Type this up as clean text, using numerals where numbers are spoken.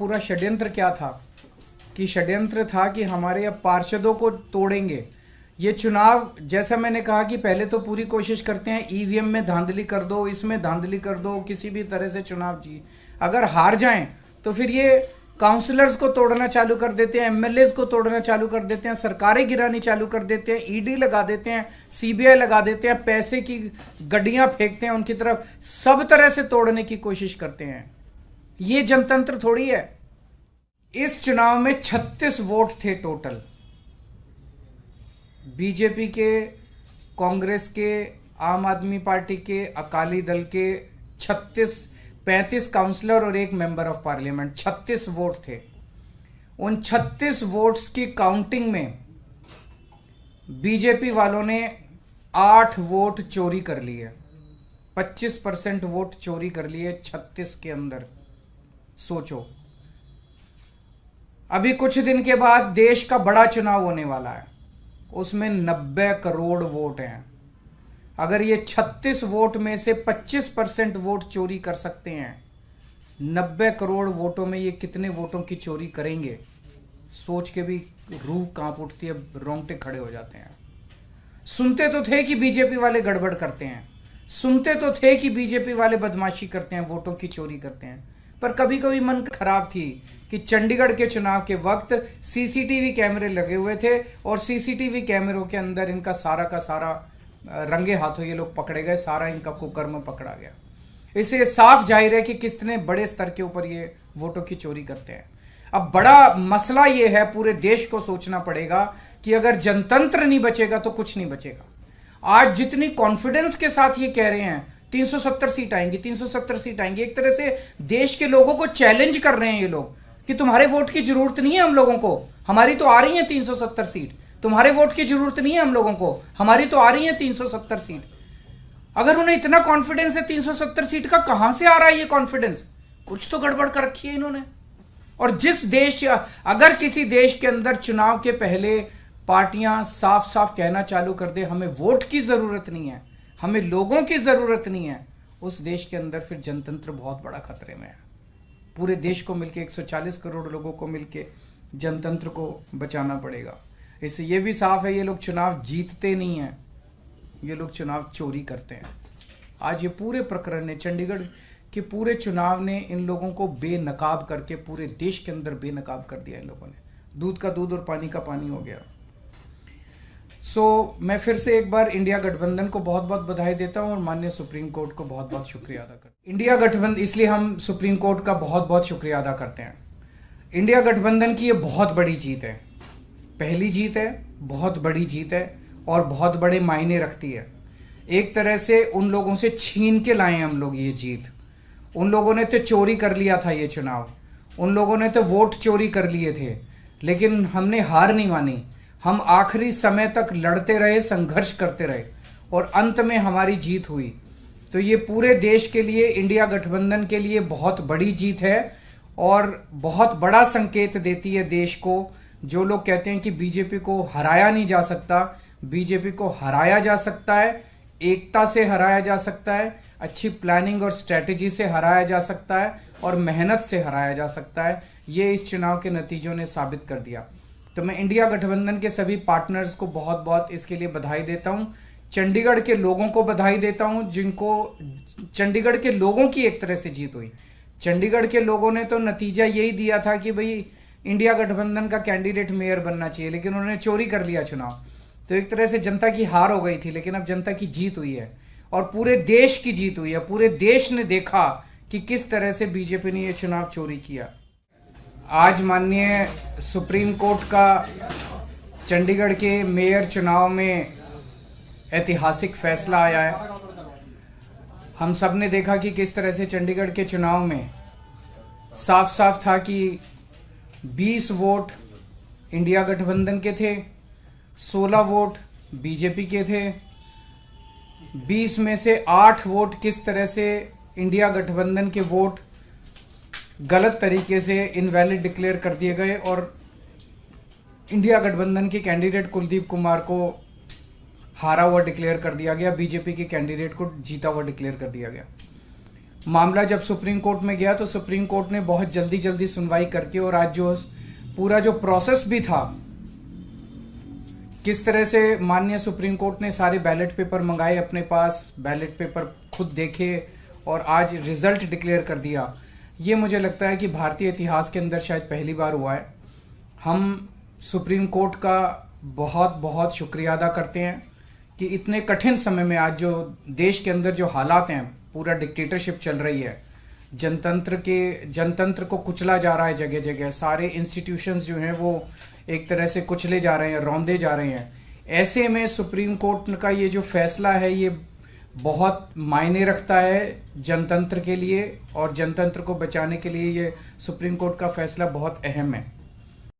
पूरा षड्यंत्र क्या था कि षड्यंत्र था कि हमारे अब पार्षदों को तोड़ेंगे। ये चुनाव, जैसा मैंने कहा कि पहले तो पूरी कोशिश करते हैं ईवीएम में धांधली कर दो, इसमें धांधली कर दो, किसी भी तरह से चुनाव जी अगर हार जाएं तो फिर ये काउंसलर्स को तोड़ना चालू कर देते हैं, एमएलएस को तोड़ना चालू कर देते हैं, सरकारें गिरानी चालू कर देते हैं, ईडी लगा देते हैं, सीबीआई लगा देते हैं, पैसे की गड्डियां फेंकते हैं उनकी तरफ, सब तरह से तोड़ने की कोशिश करते हैं। ये जनतंत्र थोड़ी है। इस चुनाव में 36 वोट थे टोटल, बीजेपी के, कांग्रेस के, आम आदमी पार्टी के, अकाली दल के 35 काउंसलर और एक मेंबर ऑफ पार्लियामेंट, 36 वोट थे। उन 36 वोट्स की काउंटिंग में बीजेपी वालों ने 8 वोट चोरी कर लिए, 25% वोट चोरी कर लिए 36 के अंदर। सोचो, अभी कुछ दिन के बाद देश का बड़ा चुनाव होने वाला है, उसमें 90 करोड़ वोट हैं। अगर ये 36 वोट में से 25% वोट चोरी कर सकते हैं, 90 करोड़ वोटों में ये कितने वोटों की चोरी करेंगे, सोच के भी रूह कांप उठती है, रोंगटे खड़े हो जाते हैं। सुनते तो थे कि बीजेपी वाले गड़बड़ करते हैं, सुनते तो थे कि बीजेपी वाले बदमाशी करते हैं, वोटों की चोरी करते हैं, पर कभी कभी मन खराब थी कि चंडीगढ़ के चुनाव के वक्त सीसीटीवी कैमरे लगे हुए थे और सीसीटीवी कैमरों के अंदर इनका सारा का सारा रंगे हाथों ये लोग पकड़े गए, सारा इनका कुकर्म पकड़ा गया। इससे साफ जाहिर है कि कितने बड़े स्तर के ऊपर ये वोटों की चोरी करते हैं। अब बड़ा मसला ये है, पूरे देश को सोचना पड़ेगा कि अगर जनतंत्र नहीं बचेगा तो कुछ नहीं बचेगा। आज जितनी कॉन्फिडेंस के साथ ये कह रहे हैं 370 सीट आएंगी, 370 सीट आएंगी, एक तरह से देश के लोगों को चैलेंज कर रहे हैं ये लोग कि तुम्हारे वोट की जरूरत नहीं है हम लोगों को, हमारी तो आ रही है 370 सीट, तुम्हारे वोट की जरूरत नहीं है हम लोगों को, हमारी तो आ रही है 370 सीट। अगर उन्हें इतना कॉन्फिडेंस है 370 सीट का, कहां से आ रहा है ये कॉन्फिडेंस? कुछ तो गड़बड़ कर रखी है इन्होंने। और जिस देश, अगर किसी देश के अंदर चुनाव के पहले पार्टियां साफ साफ कहना चालू कर दे हमें वोट की जरूरत नहीं है, हमें लोगों की जरूरत नहीं है, उस देश के अंदर फिर जनतंत्र बहुत बड़ा खतरे में है। पूरे देश को मिलके 140 करोड़ लोगों को मिलके जनतंत्र को बचाना पड़ेगा। इससे ये भी साफ है ये लोग चुनाव जीतते नहीं हैं, ये लोग चुनाव चोरी करते हैं। आज ये पूरे प्रकरण ने, चंडीगढ़ के पूरे चुनाव ने इन लोगों को बेनकाब करके पूरे देश के अंदर बेनकाब कर दिया इन लोगों ने। दूध का दूध और पानी का पानी हो गया। मैं फिर से एक बार इंडिया गठबंधन को बहुत बहुत बधाई देता हूं और माननीय सुप्रीम कोर्ट को बहुत बहुत शुक्रिया अदा करता हूं। इंडिया गठबंधन, इसलिए हम सुप्रीम कोर्ट का बहुत बहुत शुक्रिया अदा करते हैं। इंडिया गठबंधन की ये बहुत बड़ी जीत है, पहली जीत है, बहुत बड़ी जीत है और बहुत बड़े मायने रखती है। एक तरह से उन लोगों से छीन के लाए हम लोग ये जीत। उन लोगों ने तो चोरी कर लिया था ये चुनाव, उन लोगों ने तो वोट चोरी कर लिए थे, लेकिन हमने हार नहीं मानी। हम आखिरी समय तक लड़ते रहे, संघर्ष करते रहे और अंत में हमारी जीत हुई। तो ये पूरे देश के लिए, इंडिया गठबंधन के लिए बहुत बड़ी जीत है और बहुत बड़ा संकेत देती है देश को। जो लोग कहते हैं कि बीजेपी को हराया नहीं जा सकता, बीजेपी को हराया जा सकता है, एकता से हराया जा सकता है, अच्छी प्लानिंग और स्ट्रेटेजी से हराया जा सकता है और मेहनत से हराया जा सकता है। ये इस चुनाव के नतीजों ने साबित कर दिया। तो मैं इंडिया गठबंधन के सभी पार्टनर्स को बहुत बहुत इसके लिए बधाई देता हूं। चंडीगढ़ के लोगों को बधाई देता हूं, जिनको चंडीगढ़ के लोगों की एक तरह से जीत हुई। चंडीगढ़ के लोगों ने तो नतीजा यही दिया था कि भाई इंडिया गठबंधन का कैंडिडेट मेयर बनना चाहिए, लेकिन उन्होंने चोरी कर लिया चुनाव। तो एक तरह से जनता की हार हो गई थी, लेकिन अब जनता की जीत हुई है और पूरे देश की जीत हुई है। पूरे देश ने देखा कि किस तरह से बीजेपी ने यह चुनाव चोरी किया। आज माननीय सुप्रीम कोर्ट का चंडीगढ़ के मेयर चुनाव में ऐतिहासिक फैसला आया है। हम सब ने देखा कि किस तरह से चंडीगढ़ के चुनाव में साफ साफ था कि 20 वोट इंडिया गठबंधन के थे, 16 वोट बीजेपी के थे। 20 में से 8 वोट किस तरह से इंडिया गठबंधन के वोट गलत तरीके से इनवैलिड डिक्लेयर कर दिए गए और इंडिया गठबंधन के कैंडिडेट कुलदीप कुमार को हारा हुआ डिक्लेयर कर दिया गया, बीजेपी के कैंडिडेट को जीता हुआ डिक्लेयर कर दिया गया। मामला जब सुप्रीम कोर्ट में गया तो सुप्रीम कोर्ट ने बहुत जल्दी जल्दी सुनवाई करके, और आज जो पूरा जो प्रोसेस भी था, किस तरह से माननीय सुप्रीम कोर्ट ने सारे बैलेट पेपर मंगाए अपने पास, बैलेट पेपर खुद देखे और आज रिजल्ट डिक्लेयर कर दिया, ये मुझे लगता है कि भारतीय इतिहास के अंदर शायद पहली बार हुआ है। हम सुप्रीम कोर्ट का बहुत बहुत शुक्रिया अदा करते हैं कि इतने कठिन समय में आज जो देश के अंदर जो हालात हैं, पूरा डिक्टेटरशिप चल रही है, जनतंत्र को कुचला जा रहा है जगह जगह, सारे इंस्टीट्यूशंस जो हैं वो एक तरह से कुचले जा रहे हैं, रौंदे जा रहे हैं। ऐसे में सुप्रीम कोर्ट का ये जो फैसला है ये बहुत मायने रखता है जनतंत्र के लिए, और जनतंत्र को बचाने के लिए ये सुप्रीम कोर्ट का फैसला बहुत अहम है।